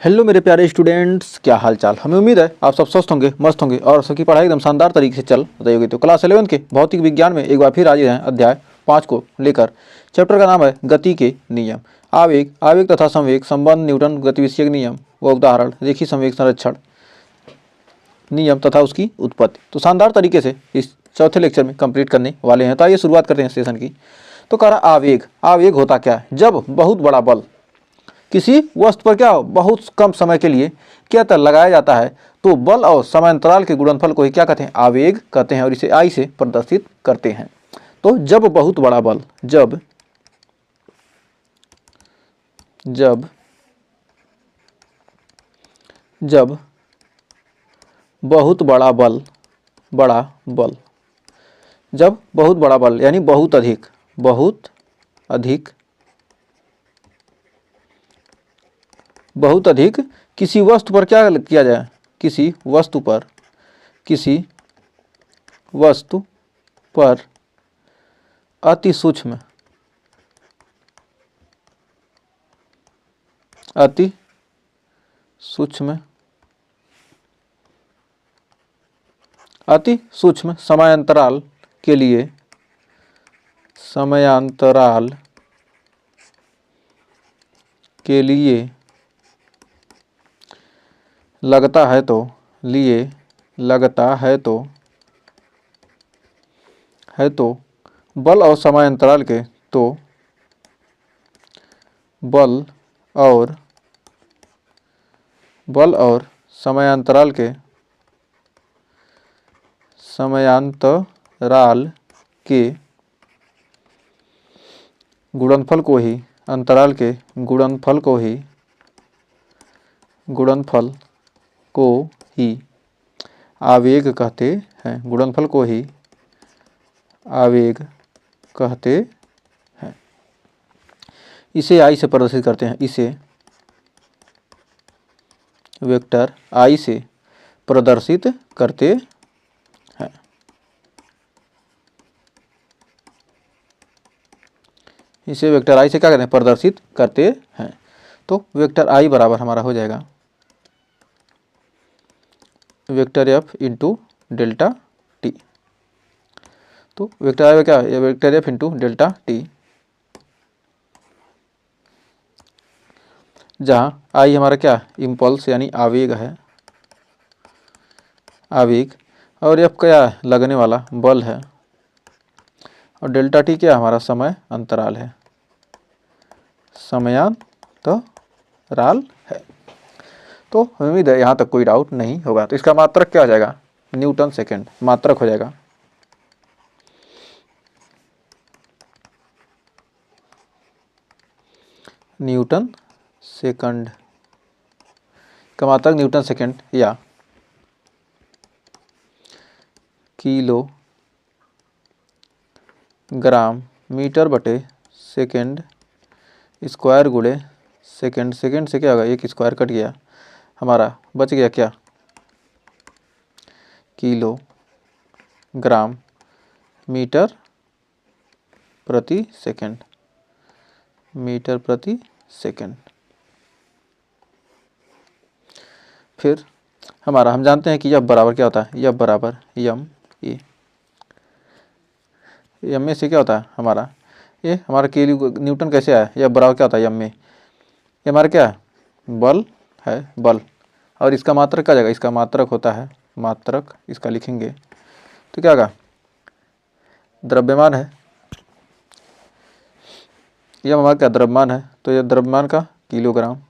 Hello मेरे प्यारे students, क्या हाल चाल। हमें उम्मीद है आप सब स्वस्थ होंगे, मस्त होंगे और सबकी पढ़ाई एकदम शानदार तरीके से चल रही होगी। तो क्लास 11 के भौतिक विज्ञान में एक बार फिर हाजिर हैं अध्याय 5 को लेकर। चैप्टर का नाम है गति के नियम। आवेग, आवेग तथा संवेग संबंध, न्यूटन गतिविषयक नियम व उदाहरण, रेखीय संवेग संरक्षण नियम तथा उसकी उत्पत्ति। तो शानदार तरीके से इस चौथे लेक्चर में कंप्लीट करने वाले हैं। तो आइए शुरुआत करते हैं सेशन की। तो कह रहा आवेग, आवेग होता क्या है? जब बहुत बड़ा बल किसी वस्तु पर क्या हो बहुत कम समय के लिए क्या लगाया जाता है तो बल और समांतराल के गुणनफल को ही क्या कहते हैं? आवेग कहते हैं और इसे आई से प्रदर्शित करते हैं। तो जब बहुत बड़ा बल, जब जब जब बहुत बड़ा बल, जब बहुत बड़ा बल यानी बहुत अधिक किसी वस्तु पर क्या किया जाए? किसी वस्तु पर अति सूक्ष्म समांतराल के लिए लगता है तो बल और समांतराल के समांतराल के गुणनफल को ही आवेग कहते हैं। इसे आई से प्रदर्शित करते हैं। इसे वेक्टर आई से प्रदर्शित करते हैं। इसे वेक्टर आई से क्या कहते हैं? प्रदर्शित करते हैं। तो वेक्टर आई बराबर हमारा हो जाएगा vector F into delta T. तो वेक्टर आई क्या है? Vector F into delta T, जहाँ आई हमारा क्या? इम्पल्स यानी आवेग है, और एफ क्या है? लगने वाला बल है, और डेल्टा टी क्या? हमारा समय अंतराल है, तो उम्मीद है यहाँ तक कोई डाउट नहीं होगा। तो इसका मात्रक क्या हो जाएगा? न्यूटन सेकेंड मात्रक हो जाएगा। न्यूटन सेकंड का मात्रक न्यूटन सेकंड या किलो ग्राम मीटर बटे सेकंड स्क्वायर गुणे सेकंड से क्या होगा? एक स्क्वायर कट गया, हमारा बच गया क्या? किलो ग्राम मीटर प्रति सेकंड। फिर हमारा हम जानते हैं कि यह बराबर क्या होता है? यह बराबर यम ए। यम में से क्या होता है हमारा? ये हमारा किलो न्यूटन कैसे आया? यह बराबर क्या होता है? यम में ये हमारा क्या है? बल है, बल। और इसका मात्रक क्या जाएगा? इसका मात्रक होता है मात्रक, इसका लिखेंगे तो क्या होगा? द्रव्यमान है, यह हमारा क्या? द्रव्यमान है, तो यह द्रव्यमान का किलोग्राम,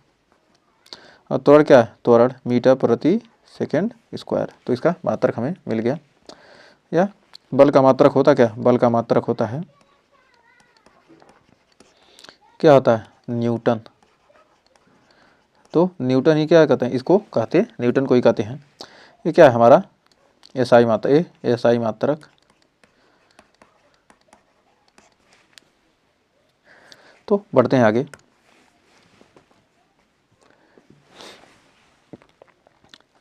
और त्वरण क्या है? त्वरण मीटर प्रति सेकंड स्क्वायर। तो इसका मात्रक हमें मिल गया। या बल का मात्रक होता क्या? बल का मात्रक होता है क्या होता है? न्यूटन। तो न्यूटन ही क्या कहते हैं? इसको कहते न्यूटन को ही कहते हैं। ये क्या है हमारा? एसआई मात्रक, एसआई मात्रक। तो बढ़ते हैं आगे।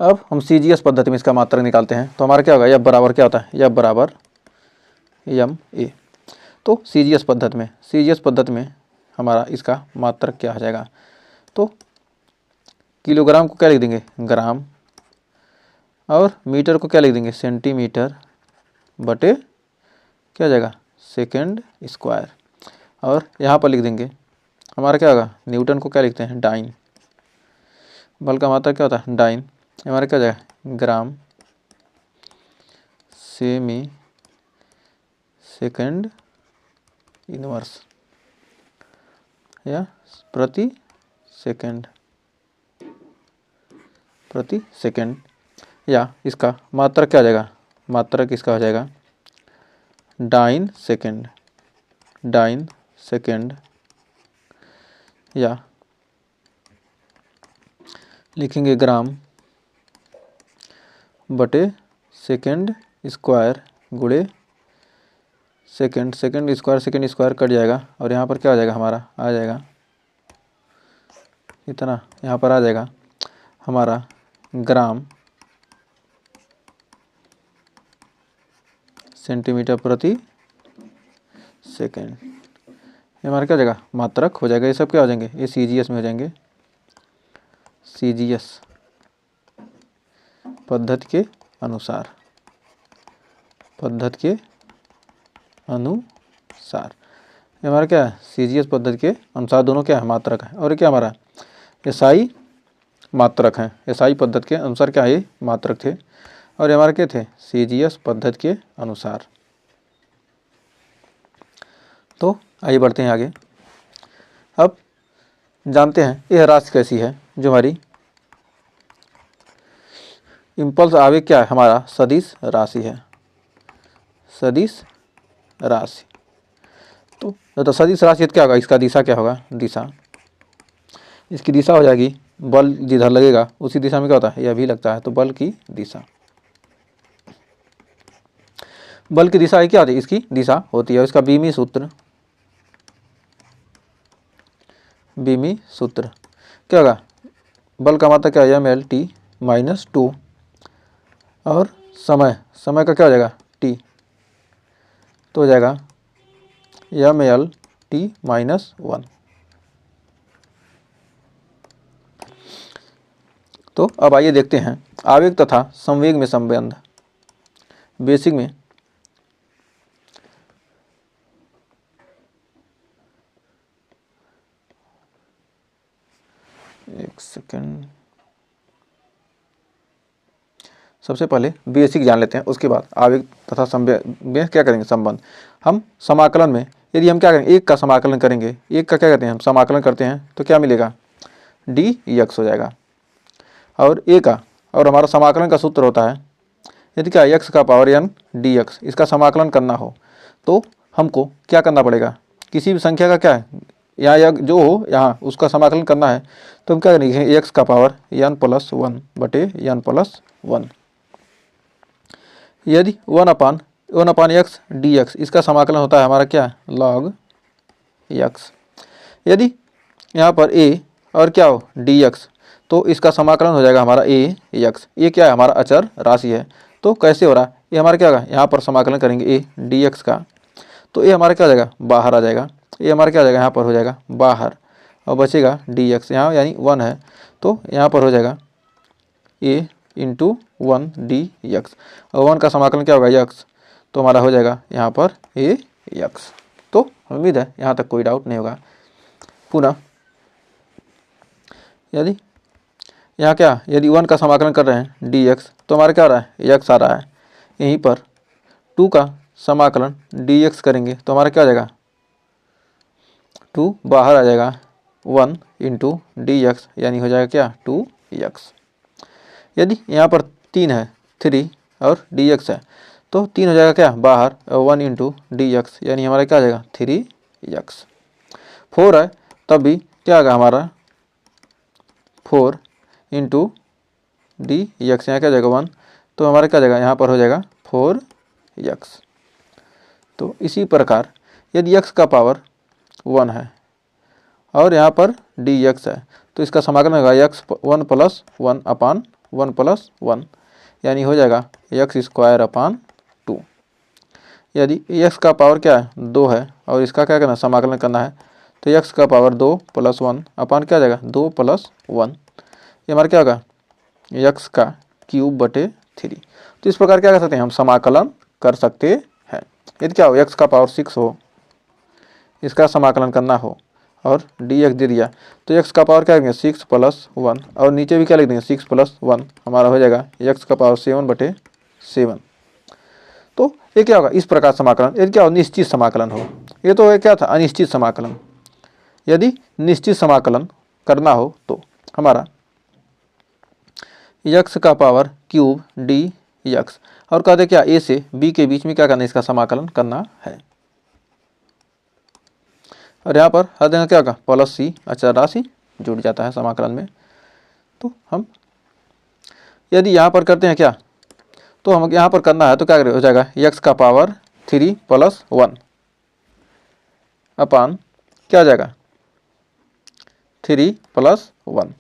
अब हम सीजीएस पद्धति में इसका मात्रक निकालते हैं। तो हमारा क्या होगा? यह बराबर क्या होता है? यह बराबर एम ए। तो सीजीएस पद्धति में हमारा इसका मात्रक क्या हो जाएगा? तो किलोग्राम को क्या लिख देंगे ग्राम, और मीटर को क्या लिख देंगे सेंटीमीटर बटे क्या हो जाएगा सेकेंड स्क्वायर, और यहाँ पर लिख देंगे हमारा क्या होगा न्यूटन को क्या लिखते हैं डाइन, बल का मात्रा क्या होता है डाइन, हमारा क्या हो जाएगा ग्राम सेमी सेकेंड इनवर्स या प्रति सेकेंड, या इसका मात्रक क्या हो जाएगा, मात्रक इसका हो जाएगा डाइन सेकेंड, या लिखेंगे ग्राम बटे सेकेंड स्क्वायर गुणे सेकेंड स्क्वायर कट जाएगा, और यहाँ पर क्या आ जाएगा हमारा आ जाएगा इतना, यहाँ पर आ जाएगा हमारा ग्राम सेंटीमीटर प्रति सेकेंड, ये हमारा क्या हो जाएगा मात्रक हो जाएगा। ये सब क्या हो जाएंगे ये CGS में हो जाएंगे, CGS पद्धति के अनुसार ये हमारा क्या है CGS पद्धति के अनुसार दोनों क्या है मात्रक है, और ये क्या हमारा SI मात्रक हैं, SI पद्धति के अनुसार क्या ये मात्रक थे, और ये हमारे क्या थे CGS पद्धति के अनुसार। तो आइए बढ़ते हैं आगे। अब जानते हैं यह राशि कैसी है, जो हमारी इम्पल्स आवेग क्या है हमारा सदिश राशि है, सदिश राशि। तो सदिश राशि क्या होगा, इसका दिशा क्या होगा, दिशा इसकी दिशा हो जाएगी बल जिधर लगेगा उसी दिशा में क्या होता है यह भी लगता है, तो बल की दिशा, बल की दिशा क्या होती है इसकी दिशा होती है, इसका बीमी सूत्र क्या होगा, बल का मात्रा क्या है mLT - 2, और समय का क्या हो जाएगा t, तो हो जाएगा mLT - 1। तो अब आइए देखते हैं आवेग तथा संवेग में संबंध। बेसिक में एक सेकेंड, सबसे पहले बेसिक जान लेते हैं, उसके बाद आवेग तथा संवेग में क्या करेंगे संबंध। हम समाकलन में यदि हम क्या करेंगे एक का समाकलन करेंगे, एक का क्या करते हैं हम समाकलन करते हैं तो क्या मिलेगा dx हो जाएगा, और a का, और हमारा समाकलन का सूत्र होता है यदि क्या x का पावर n dx, इसका समाकलन करना हो तो हमको क्या करना पड़ेगा, किसी भी संख्या का क्या है यहाँ जो हो यहाँ उसका समाकलन करना है, तो हम क्या करेंगे x का पावर n+1 बटे n+1, यदि 1/x dx इसका समाकलन होता है हमारा क्या log x, यदि यहाँ पर a और क्या हो dx तो इसका समाकलन हो जाएगा हमारा ax, ये क्या है हमारा अचर राशि है, तो कैसे हो रहा है ये हमारा क्या होगा यहाँ पर समाकलन करेंगे a dx का, तो ये हमारा क्या हो जाएगा बाहर आ जाएगा, ये हमारा क्या हो जाएगा यहाँ पर हो जाएगा बाहर, और बचेगा dx यहाँ यानी 1 है, तो यहाँ पर हो जाएगा a × 1 dx, और 1 का समाकलन क्या होगा x, तो हमारा हो जाएगा यहाँ पर ax। तो उम्मीद है यहाँ तक कोई डाउट नहीं होगा। पुनः यदि यहाँ क्या यदि 1 का समाकलन कर रहे हैं dx तो हमारा क्या आ रहा है x आ रहा है, यहीं पर 2 का समाकलन dx करेंगे तो हमारा क्या आ जाएगा 2 बाहर आ जाएगा 1 × dx यानी हो जाएगा क्या 2x। यदि यहाँ पर 3 है 3 और dx है तो 3 हो जाएगा क्या बाहर 1 × dx यानी हमारा क्या आ जाएगा 3x। 4 है तब भी क्या आएगा हमारा 4 × dx, यहाँ क्या आ जाएगा 1, तो हमारा क्या आ जाएगा यहाँ पर हो जाएगा 4x। तो इसी प्रकार यदि x का पावर 1 है और यहाँ पर dx है तो इसका समाकलन होगा x 1+1/1+1 यानी हो जाएगा x²/2। यदि x का पावर क्या है 2 है और इसका क्या करना समाकलन करना है तो x का पावर 2+1 अपान क्या आ जाएगा 2+1 ये हमारा क्या होगा, x का क्यूब बटे 3। तो इस प्रकार क्या कर सकते हैं, हम समाकलन कर सकते हैं। यदि क्या हो, x का पावर 6 हो, इसका समाकलन करना हो और dx दे दिया, तो x का पावर क्या लिखेंगे 6 + 1, और नीचे भी क्या लिख देंगे 6 + 1, हमारा हो जाएगा x का पावर 7 बटे 7। तो ये क्या होगा, इस प्रकार समाकलन। यदि क्या हो, निश्चित समाकलन हो, ये तो क्या था, अनिश्चित समाकलन। यदि निश्चित समाकलन करना हो तो हमारा x का पावर क्यूब dx, और कहते क्या, a से b के बीच में क्या करना है, इसका समाकलन करना है। और यहाँ पर हर देना क्या होगा, प्लस c अचर राशि जुड़ जाता है समाकलन में। तो हम यदि यहाँ पर करते हैं क्या, तो हम यहाँ पर करना है तो क्या हो जाएगा, x का पावर 3 + 1 अपान क्या हो जाएगा 3 + 1।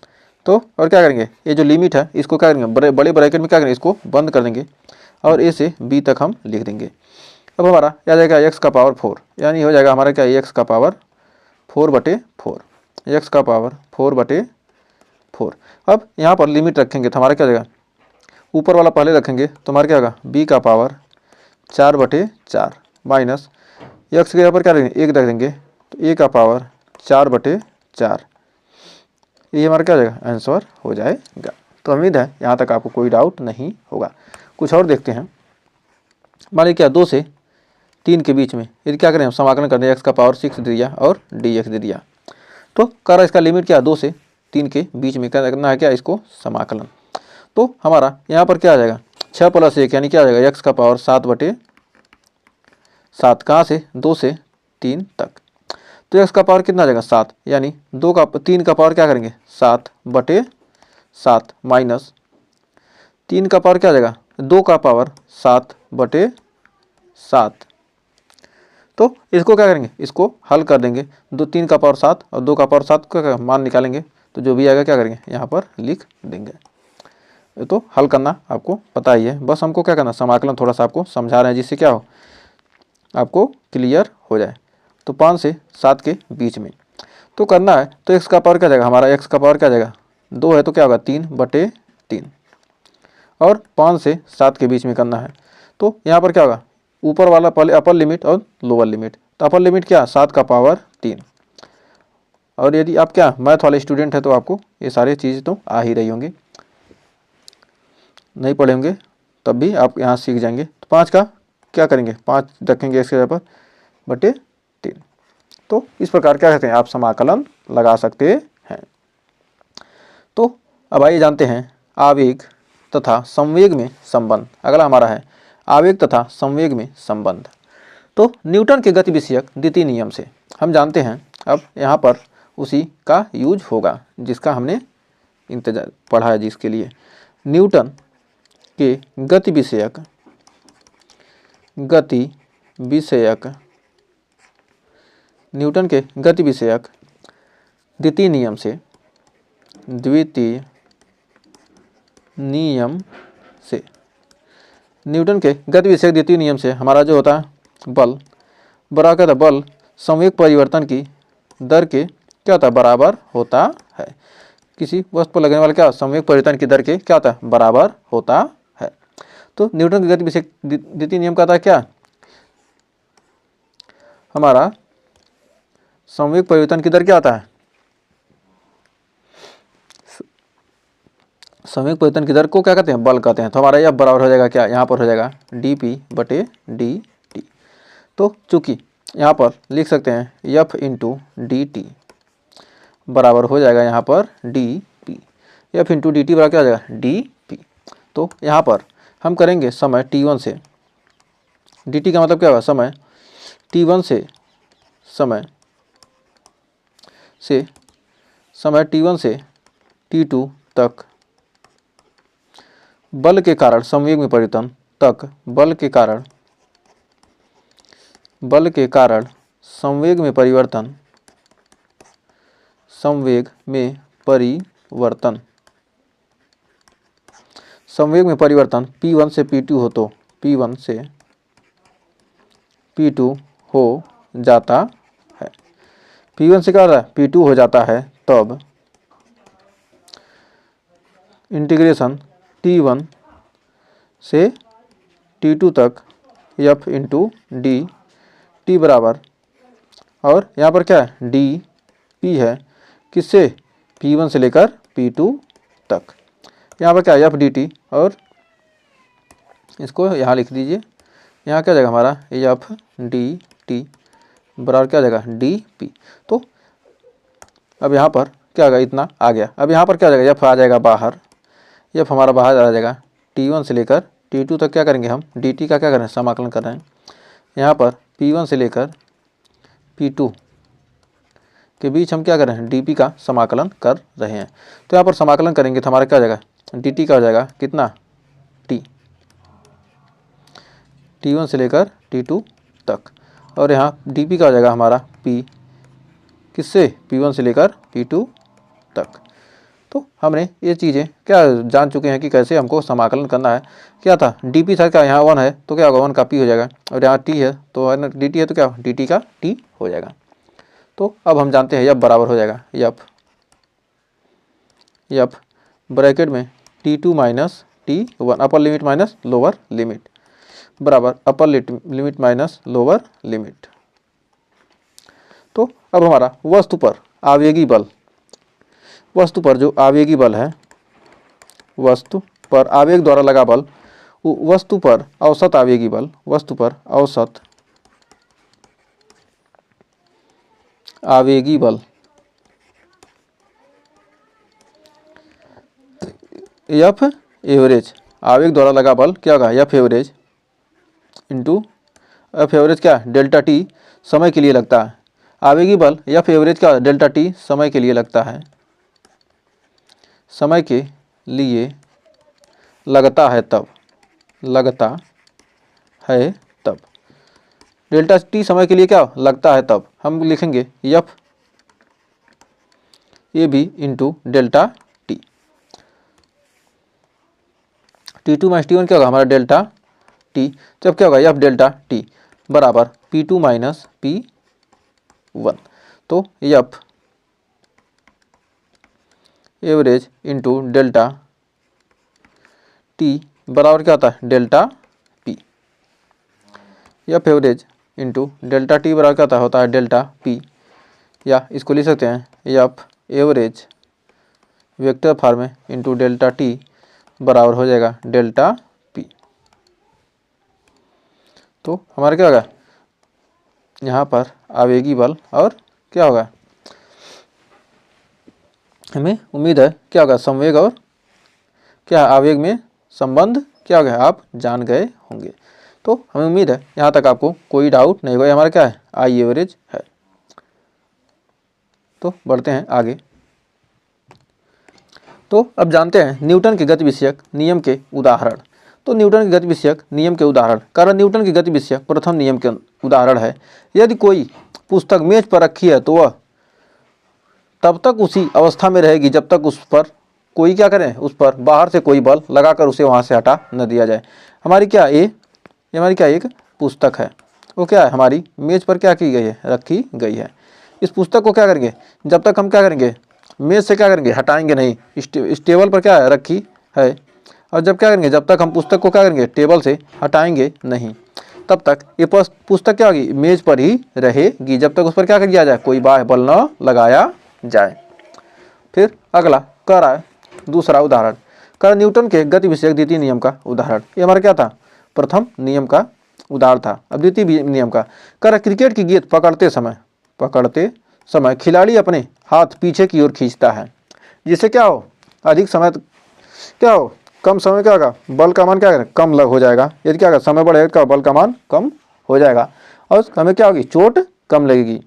तो और क्या करेंगे, ये जो लिमिट है इसको क्या करेंगे, बड़े ब्रैकेट में क्या करेंगे, इसको बंद कर देंगे और a से b तक हम लिख देंगे। अब हमारा क्या जाएगा, x का पावर 4, यानी हो जाएगा हमारा क्या, x का पावर 4 बटे 4, x का पावर 4 बटे 4। अब यहाँ पर लिमिट रखेंगे तो हमारा क्या हो जाएगा, ऊपर वाला पहले रखेंगे तो हमारा क्या होगा, b का पावर 4 बटे 4 माइनस x के यहाँ पर क्या रखेंगे, 1 रख देंगे तो a का पावर 4 बटे 4। ये हमारा क्या हो जाएगा, आंसर हो जाएगा। तो उम्मीद है यहाँ तक आपको कोई डाउट नहीं होगा। कुछ और देखते हैं। मान लीजिए क्या 2 से 3 के बीच में यदि क्या करें, हम समाकलन करते हैं, x का पावर 6 दे दिया और dx दे दिया, तो कर इसका लिमिट क्या 2 से 3 के बीच में क्या करना है, क्या इसको समाकलन। तो हमारा यहाँ पर क्या आ जाएगा 6 + 1 यानी क्या आ जाएगा, x का पावर 7 बटे 7, कहाँ से 2 से 3 तक। तो x का पावर कितना आ जाएगा 7, यानी 3 का पावर क्या करेंगे 7 बटे 7 माइनस 3 का पावर क्या आ जाएगा 2 का पावर 7 बटे 7। तो इसको क्या करेंगे, इसको हल कर देंगे, 3 का पावर 7 और 2 का पावर 7 का मान निकालेंगे, तो जो भी आएगा क्या करेंगे यहाँ पर लिख देंगे। तो हल करना आपको पता ही है, बस हमको क्या करना, समाकलन थोड़ा सा आपको समझा रहे हैं जिससे क्या हो, आपको क्लियर हो जाए। तो 5 से 7 के बीच में तो करना है, तो x का पावर क्या जाएगा, हमारा x का पावर क्या जाएगा 2 है तो क्या होगा 3 बटे 3, और 5 से 7 के बीच में करना है। तो यहाँ पर क्या होगा, ऊपर वाला पहले अपर लिमिट और लोअर लिमिट। तो अपर लिमिट क्या 7 का पावर 3, और यदि आप क्या मैथ वाले स्टूडेंट है तो आपको ये सारी चीज़ तो आ ही रही होंगी, नहीं पढ़े होंगे तब भी आप यहाँ सीख जाएंगे। तो 5 का क्या करेंगे, 5 रखेंगे इसके जगह पर बटे 3। तो इस प्रकार क्या कहते हैं, आप समाकलन लगा सकते हैं। तो अब आइए जानते हैं आवेग तथा संवेग में संबंध। अगला हमारा है आवेग तथा संवेग में संबंध। तो न्यूटन के गति विषयक द्वितीय नियम से हम जानते हैं, अब यहाँ पर उसी का यूज होगा जिसका हमने इंतजार पढ़ा है, जिसके लिए न्यूटन के गति विषयक न्यूटन के गति विषयक द्वितीय नियम से न्यूटन के गति विषयक द्वितीय नियम से हमारा जो होता है बल बराबर क्या था, बल संवेग परिवर्तन की दर के क्या होता है बराबर होता है। किसी वस्तु पर लगने वाला क्या संवेग परिवर्तन की दर के क्या होता है बराबर होता है। तो न्यूटन के गति विषयक द्वितीय नियम का था क्या, हमारा संवेग परिवर्तन की दर क्या आता है, संवेग परिवर्तन की दर को क्या कहते हैं बल कहते हैं। तो हमारा यह बराबर हो जाएगा क्या, यहाँ पर हो जाएगा dp बटे dt। तो चूंकि यहाँ पर लिख सकते हैं f इंटू dt बराबर हो जाएगा यहाँ पर dp, f इंटू dt बराबर क्या हो जाएगा dp। तो यहाँ पर हम करेंगे समय t1 से, dt का मतलब क्या होगा समय t1 से समय t1 से t2 तक बल के कारण संवेग में परिवर्तन तक, बल के कारण संवेग में परिवर्तन P1 से P2 हो तो P1 से P2 हो जाता है, P1 से क्या होता है P2 हो जाता है, तब इंटीग्रेशन T1 से T2 तक F इंटू डी टी बराबर, और यहाँ पर क्या है डी पी है, किससे P1 से लेकर P2 तक। यहाँ पर क्या है एफ डी टी, और इसको यहाँ लिख दीजिए। यहाँ क्या जाएगा हमारा एफ डी टी बराबर क्या जाएगा डी पी। तो अब यहाँ पर क्या होगा, इतना आ गया। अब यहाँ पर क्या जाएगा, एफ आ जाएगा बाहर, एफ हमारा बाहर आ जाएगा। T1 से लेकर T2 तक क्या करेंगे हम, dt का क्या कर रहे हैं, समाकलन कर रहे हैं। यहाँ पर P1 से लेकर P2 के बीच हम क्या कर रहे हैं, dp का समाकलन कर रहे हैं। तो यहाँ पर समाकलन करेंगे तो हमारा क्या हो जाएगा, dt का हो जाएगा कितना t, T1 से लेकर T2 तक, और यहाँ dp का हो जाएगा हमारा p, किससे P1 से लेकर P2 तक। तो हमने ये चीज़ें क्या जान चुके हैं कि कैसे हमको समाकलन करना है। क्या था dp था, क्या यहाँ 1 है तो क्या होगा 1 का p हो जाएगा, और यहाँ t है तो dt है तो क्या dt का t हो जाएगा। तो अब हम जानते हैं f बराबर हो जाएगा f ब्रैकेट में T2 minus T1 upper limit minus lower limit बराबर upper limit minus lower limit. तो अब हमारा वस्तु पर आवेगी बल, वस्तु पर जो आवेगी बल है, वस्तु पर आवेग द्वारा लगा बल, वस्तु पर औसत आवेगी बल, वस्तु पर औसत आवेगी बल एफ एवरेज, आवेग द्वारा लगा बल क्या होगा F average into F average क्या डेल्टा टी समय के लिए लगता है। आवेगी बल एफ एवरेज का डेल्टा टी समय के लिए लगता है, समय के लिए लगता है तब, लगता है तब, डेल्टा टी समय के लिए क्या लगता है तब हम लिखेंगे F A B into delta T. T2 minus T1 क्या होगा हमारा डेल्टा टी, जब क्या होगा एफ डेल्टा टी बराबर P2 माइनस P1। तो F average into delta T बराबर क्या होता है delta P, F average into delta T बराबर क्या होता है डेल्टा पी, या इसको लिख सकते हैं एफ एवरेज वेक्टर फॉर्म में इंटू डेल्टा टी बराबर हो जाएगा डेल्टा पी। तो हमारा क्या होगा यहाँ पर आवेगी बल, और क्या होगा हमें उम्मीद है क्या होगा संवेग और क्या आवेग में संबंध क्या होगा आप जान गए होंगे। तो हमें उम्मीद है यहाँ तक आपको कोई डाउट नहीं होगा। हमारा क्या है आई एवरेज है। तो बढ़ते हैं आगे। तो अब जानते हैं न्यूटन के गति विषयक नियम के उदाहरण। तो न्यूटन के गति विषयक नियम के उदाहरण, कारण न्यूटन की गति विषयक प्रथम नियम के उदाहरण है, यदि कोई पुस्तक मेज पर रखी है तो वह तब तक उसी अवस्था में रहेगी जब तक उस पर कोई क्या करें, उस पर बाहर से कोई बल लगाकर उसे वहाँ से हटा न दिया जाए। हमारी क्या ये हमारी क्या एक पुस्तक है, वो क्या है हमारी मेज पर क्या की गई है, रखी गई है। इस पुस्तक को क्या करेंगे, जब तक हम क्या करेंगे मेज से क्या करेंगे हटाएंगे नहीं, इस टेबल पर क्या है रखी है, और जब क्या करेंगे जब तक हम पुस्तक को क्या करेंगे टेबल से हटाएंगे नहीं, तब तक ये पुस्तक क्या होगी मेज पर ही रहेगी जब तक उस पर क्या कर दिया जाए कोई बाह्य बल न लगाया जाए। फिर अगला कर रहा है दूसरा उदाहरण, कर न्यूटन के गति विषयक द्वितीय नियम का उदाहरण। ये हमारा क्या था प्रथम नियम का उदाहरण था। अब द्वितीय नियम का कर क्रिकेट की गेंद पकड़ते समय खिलाड़ी अपने हाथ पीछे की ओर खींचता है, जिससे क्या हो अधिक समय क्या हो कम समय क्या होगा बल का मान क्या कम लग हो जाएगा। यदि क्या होगा समय बढ़ेगा क्या बल का मान कम हो जाएगा और हमें क्या होगी चोट कम लगेगी।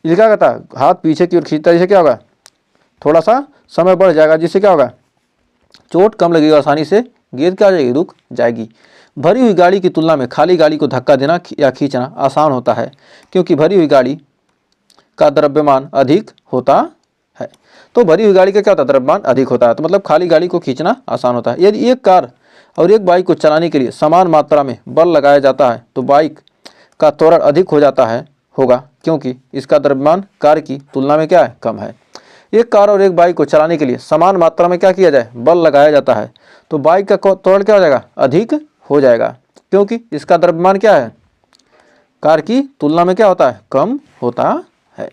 इसे क्या कहता है हाथ पीछे की ओर खींचता है, जिससे क्या होगा थोड़ा सा समय बढ़ जाएगा, जिससे क्या होगा चोट कम लगेगी, आसानी से गेंद क्या हो जाएगी रुक जाएगी। भरी हुई गाड़ी की तुलना में खाली गाड़ी को धक्का देना या खींचना आसान होता है, क्योंकि भरी हुई गाड़ी का द्रव्यमान अधिक होता है। तो भरी हुई गाड़ी का क्या होता है द्रव्यमान अधिक होता है, तो मतलब खाली गाड़ी को खींचना आसान होता है। यदि एक कार और एक बाइक को चलाने के लिए समान मात्रा में बल लगाया जाता है तो बाइक का त्वरण अधिक हो जाता है होगा, क्योंकि इसका द्रव्यमान कार की तुलना में क्या है कम है। एक कार और एक बाइक को चलाने के लिए समान मात्रा में क्या किया जाए, बल लगाया जाता है, तो बाइक का त्वरण क्या हो जाएगा, अधिक हो जाएगा, क्योंकि इसका द्रव्यमान क्या है, कार की तुलना में क्या होता है, कम होता है।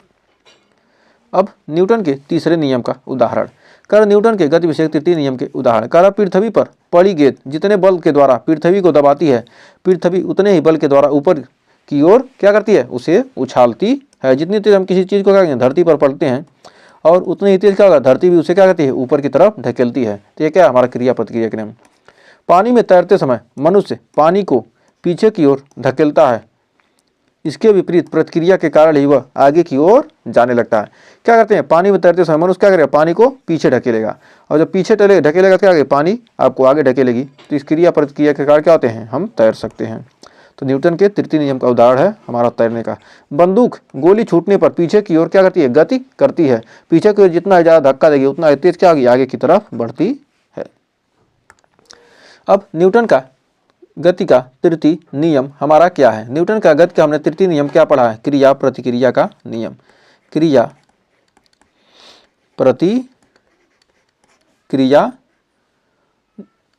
अब न्यूटन के तीसरे नियम का उदाहरण कर, न्यूटन के गति विषयक तृतीय नियम के उदाहरण कर। पृथ्वी पर पड़ी गेंद जितने बल के द्वारा पृथ्वी को दबाती है, पृथ्वी उतने ही बल के द्वारा ऊपर की ओर क्या करती है, उसे उछालती है। जितनी तेज हम किसी चीज़ को क्या करेंगे, धरती पर पड़ते हैं, और उतनी ही तेज क्या होगा, धरती भी उसे क्या करती है, ऊपर की तरफ ढकेलती है। तो ये क्या है, हमारा क्रिया प्रतिक्रिया क्रिया। पानी में तैरते समय मनुष्य पानी को पीछे की ओर धकेलता है, इसके विपरीत प्रतिक्रिया के कारण ही वह आगे की ओर जाने लगता है। क्या करते हैं, पानी में तैरते समय मनुष्य क्या करेगा, पानी को पीछे ढकेलेगा, और जब पीछे ढकेलेगा क्या आगे, पानी आपको आगे ढकेलेगी। तो इस क्रिया प्रतिक्रिया के कारण क्या होते हैं, हम तैर सकते हैं। तो न्यूटन के तृतीय नियम का उदाहरण है हमारा तैरने का। बंदूक गोली छूटने पर पीछे की ओर क्या करती है, गति करती है। पीछे की ओर जितना ज़्यादा धक्का देगी उतना तेज क्या होगी, आगे की तरफ बढ़ती है। अब न्यूटन का गति का तृतीय नियम हमारा क्या है। न्यूटन का गति का हमने तृतीय नियम क्या पढ़ा है, क्रिया प्रतिक्रिया का नियम। क्रिया प्रतिक्रिया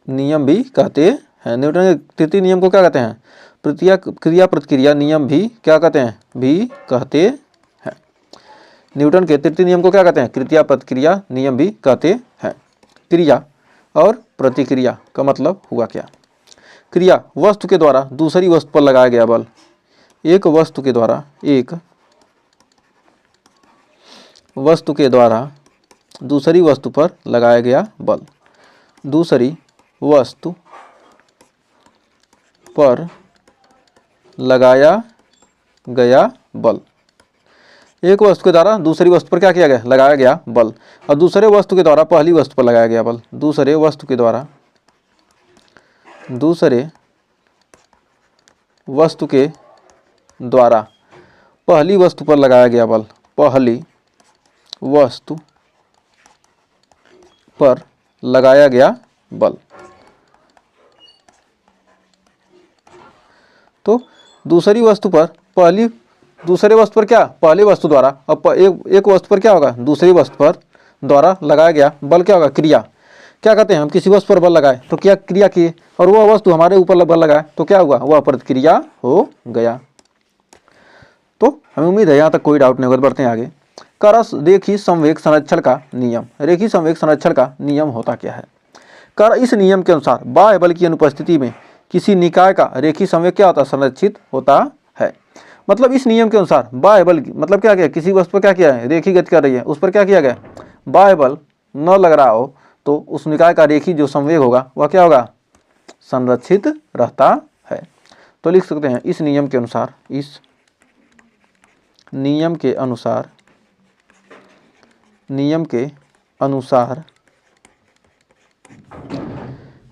नियम भी कहते हैं। न्यूटन के तृतीय नियम को क्या कहते हैं, क्रिया प्रतिक्रिया नियम भी क्या कहते हैं, भी कहते हैं। न्यूटन के तृतीय नियम को क्या कहते हैं, क्रिया प्रतिक्रिया नियम भी कहते हैं। क्रिया और प्रतिक्रिया का मतलब हुआ क्या। क्रिया वस्तु के द्वारा दूसरी वस्तु पर लगाया गया बल। एक वस्तु के द्वारा दूसरी वस्तु पर लगाया गया बल। दूसरी वस्तु पर लगाया गया बल। एक वस्तु के द्वारा दूसरी वस्तु पर क्या किया गया, लगाया गया बल, और दूसरे वस्तु के द्वारा पहली वस्तु पर लगाया गया बल। दूसरे वस्तु के द्वारा पहली वस्तु पर लगाया गया बल। पहली वस्तु पर लगाया गया बल। तो दूसरी वस्तु पर दूसरे वस्तु पर क्या, पहली वस्तु द्वारा, अब एक वस्तु पर क्या होगा, दूसरी वस्तु पर द्वारा लगाया गया बल क्या होगा, क्रिया। क्या कहते हैं, हम किसी वस्तु पर बल लगाए तो क्या क्रिया किए, और वह वस्तु हमारे ऊपर बल लगाए तो क्या हुआ, वह प्रतिक्रिया हो गया। तो हमें उम्मीद है यहाँ तक कोई डाउट नहीं होगा। बढ़ते हैं आगे। कर रेखी संवेग संरक्षण का नियम। रेखी संवेग संरक्षण का नियम होता क्या है। कर इस नियम के अनुसार बाह्य बल की अनुपस्थिति में किसी निकाय का रेखी संवेग क्या होता है, संरक्षित होता है। मतलब इस नियम के अनुसार बाह्य बल मतलब क्या किया, किसी वस्तु पर क्या किया है, रेखी गति कर रही है, उस पर क्या किया गया, बाह्य बल न लग रहा हो तो उस निकाय का रेखी जो संवेग होगा वह क्या होगा, संरक्षित रहता है। तो लिख सकते हैं इस नियम के अनुसार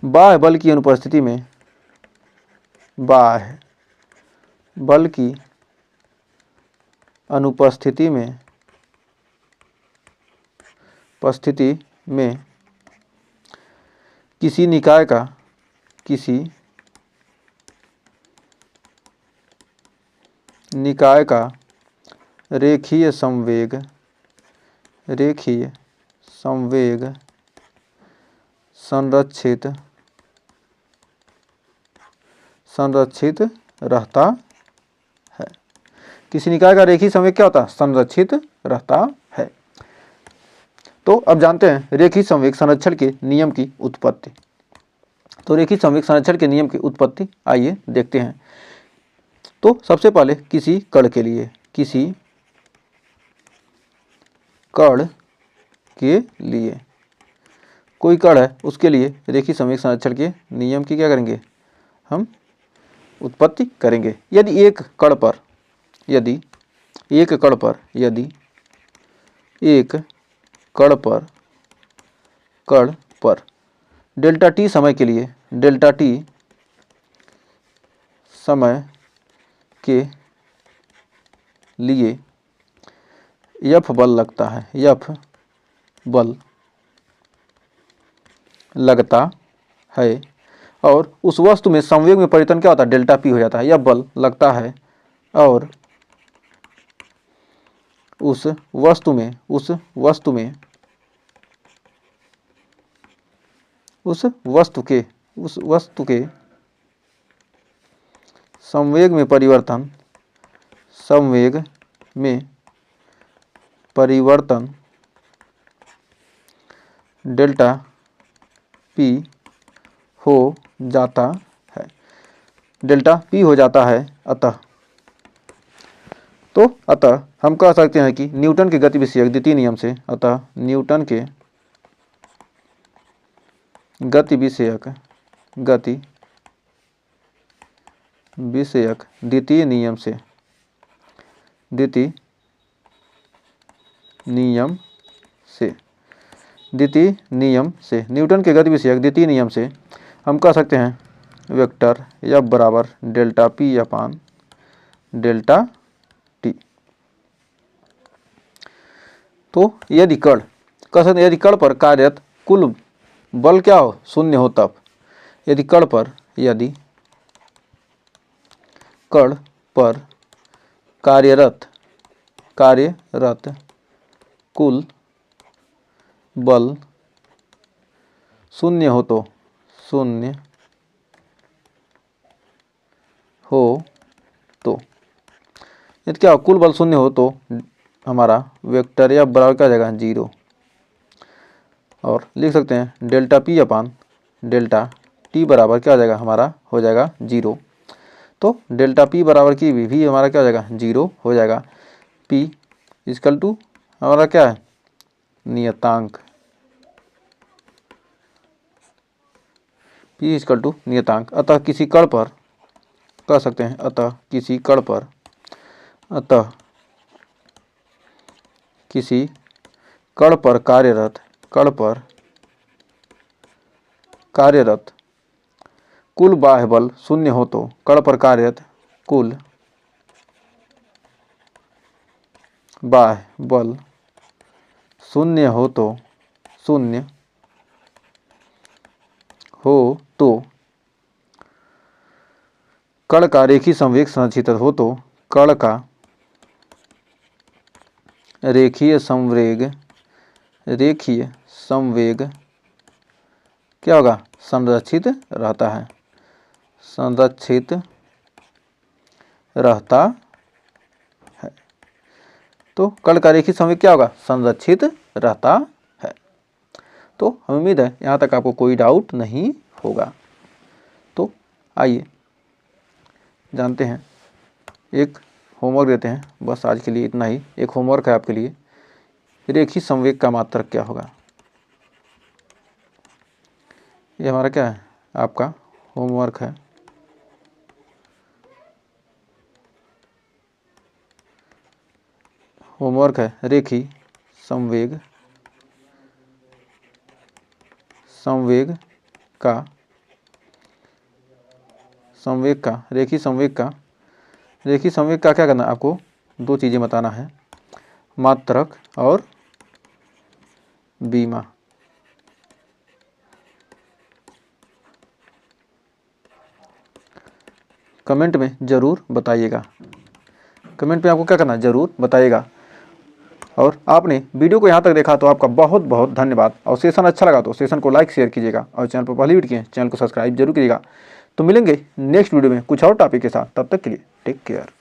बाह्य बल की अनुपस्थिति में किसी निकाय का रेखीय संवेग संरक्षित रहता है। किसी निकाय का रेखीय संवेग क्या होता है, संरक्षित रहता है। तो अब जानते हैं रेखीय संवेग संरक्षण के नियम की उत्पत्ति। तो रेखीय संवेग संरक्षण के नियम की उत्पत्ति आइए देखते हैं। तो सबसे पहले किसी कण के लिए कोई कण है, उसके लिए रेखीय संवेग संरक्षण के नियम की क्या करेंगे, हम उत्पत्ति करेंगे। यदि एक कण पर डेल्टा टी समय के लिए F बल लगता है, और उस वस्तु में संवेग में परिवर्तन क्या होता है, डेल्टा पी हो जाता है। यह बल लगता है और उस वस्तु में उस वस्तु के संवेग में परिवर्तन डेल्टा पी हो जाता है। अतः हम कह सकते हैं कि न्यूटन के गति विषयक द्वितीय नियम से द्वितीय नियम से हम कह सकते हैं वेक्टर F बराबर डेल्टा P अपान डेल्टा T। तो यदि कण पर कार्यरत कुल बल क्या हो, शून्य हो, तब यदि कण पर कार्यरत कुल बल शून्य हो तो यदि क्या हो, कुल बल शून्य हो तो हमारा वेक्टर F बराबर क्या हो जाएगा, 0। और लिख सकते हैं डेल्टा P अपान डेल्टा T बराबर क्या हो जाएगा, हमारा हो जाएगा 0। तो डेल्टा P बराबर की भी हमारा क्या हो जाएगा, 0 हो जाएगा। P इक्वल टू हमारा क्या है, नियतांक। P इक्वल टू नियतांक। अतः किसी कण पर कह सकते हैं किसी कण पर कार्यरत कुल बाह्य बल शून्य हो तो कण पर कार्यरत कुल बाह्य बल शून्य हो तो कण का रेखीय संवेग संरक्षित हो तो कण का रेखीय संवेग क्या होगा, संरक्षित रहता है। तो कण का रेखीय संवेग क्या होगा, संरक्षित रहता है। तो हमें उम्मीद है यहाँ तक आपको कोई डाउट नहीं होगा। तो आइए जानते हैं, एक होमवर्क देते हैं। बस आज के लिए इतना ही। एक होमवर्क है आपके लिए, रेखीय संवेग का मात्रक क्या होगा। ये हमारा क्या है, आपका होमवर्क है। रेखीय संवेग रेखीय संवेग का क्या करना है, आपको 2 चीज़ें बताना है, मात्रक और बीमा। कमेंट में ज़रूर बताइएगा। कमेंट में आपको क्या करना है, ज़रूर बताइएगा। और आपने वीडियो को यहाँ तक देखा तो आपका बहुत बहुत धन्यवाद। और सेशन अच्छा लगा तो सेशन को लाइक शेयर कीजिएगा, और चैनल पर पहली बार किए चैनल को सब्सक्राइब जरूर कीजिएगा। तो मिलेंगे नेक्स्ट वीडियो में कुछ और टॉपिक के साथ। तब तक के लिए टेक केयर।